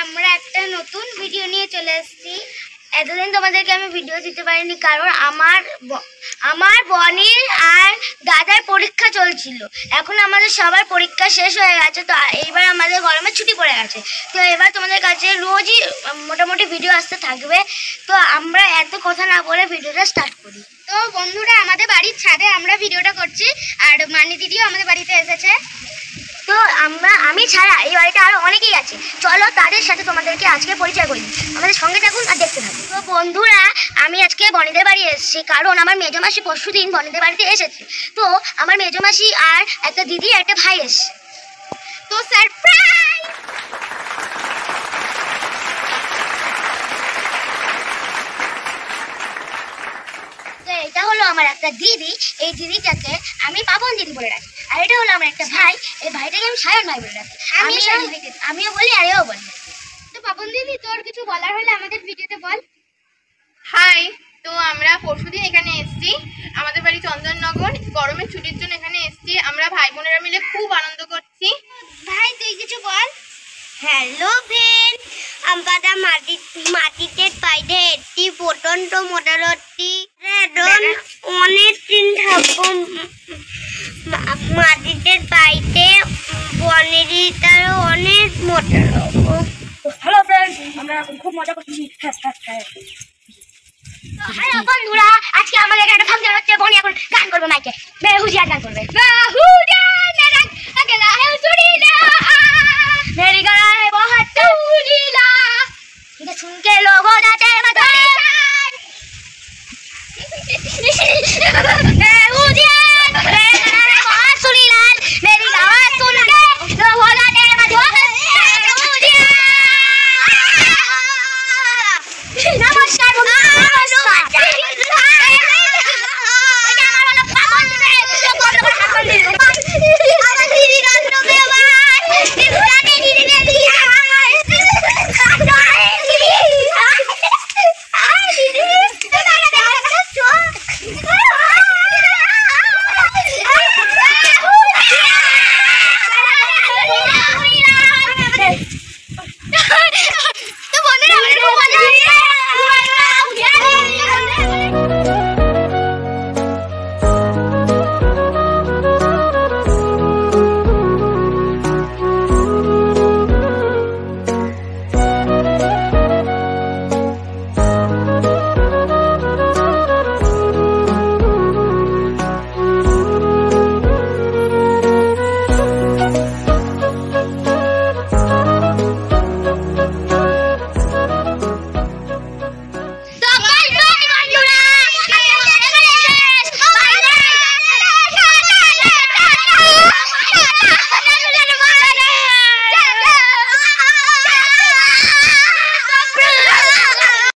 আমরা একটা নতুন ভিডিও নিয়ে চলে এসেছি। এতদিন তোমাদেরকে আমি ভিডিও দিতে পারিনি কারণ আমার বনির আর দাদার পরীক্ষা চলছিল। এখন আমাদের সবার পরীক্ষা শেষ হয়ে গেছে, তো এইবার আমাদের গরমের ছুটি পড়ে গেছে। তো এবার তোমাদের কাছে রোজই মোটামুটি ভিডিও আসতে থাকবে। তো আমরা এত কথা না বলে ভিডিওটা স্টার্ট করি। তো বন্ধুরা, আমাদের বাড়ির ছাদে আমরা ভিডিওটা করছি আর মানি দিদিও আমাদের বাড়িতে এসেছে। তো আমি ছাড়া এই বাড়িতে আরো অনেকেই আছে, চলো তাদের সাথে তোমাদেরকে আজকে পরিচয় করি। আমাদের সঙ্গে থাকুন আর দেখতে থাকুন। তো বন্ধুরা, আমি আজকে বনিদের বাড়ি এসেছি কারণ আমার মেজমাসি পরশুদিন বনিদের বাড়িতে এসেছে। তো আমার মেজমাসি আর একটা দিদি আর একটা ভাই এসেছে। তো সারপ্রাইজ! এটা হলো আমার একটা দিদি, এই দিদিটাকে আমি পাপন দিদি বলে রাখি। আর এটা হলো আমার একটা ভাই, এই ভাইটাকে আমি সায়ন ভাই বলে রাখি। আমিও বলি আর এও বলি। তো পাপন দিদি, তোর কিছু বলার হলে আমাদের ভিডিওতে বল। হাই, তো আমরা পরশুদিন এখানে এসেছি আমাদের বাড়ি চন্দননগর, গরমের ছুটির জন্য এখানে এসেছি। আমরা ভাই বোনেরা মিলে খুব আনন্দ করছি। ভাই, তুই কিছু বল। হ্যালো ফ্রেন্ড, আমরা মাটিতে পাইতে একটি প্রচন্ড মোটামুটি অনেক দিন থাকবো মাটিতে পাইতে বনেরই তার অনেক মোটা। হ্যালো ফ্রেন্ড, আমরা খুব মজা করছি। হ্যালো বন্ধুরা, আজকে আমাদের একটা ফাংশন হচ্ছে। বনি এখন গান করবে মাইকে, বেহুজিয়া গান করবে। বেহুজিয়া না আগেলা হে সুরি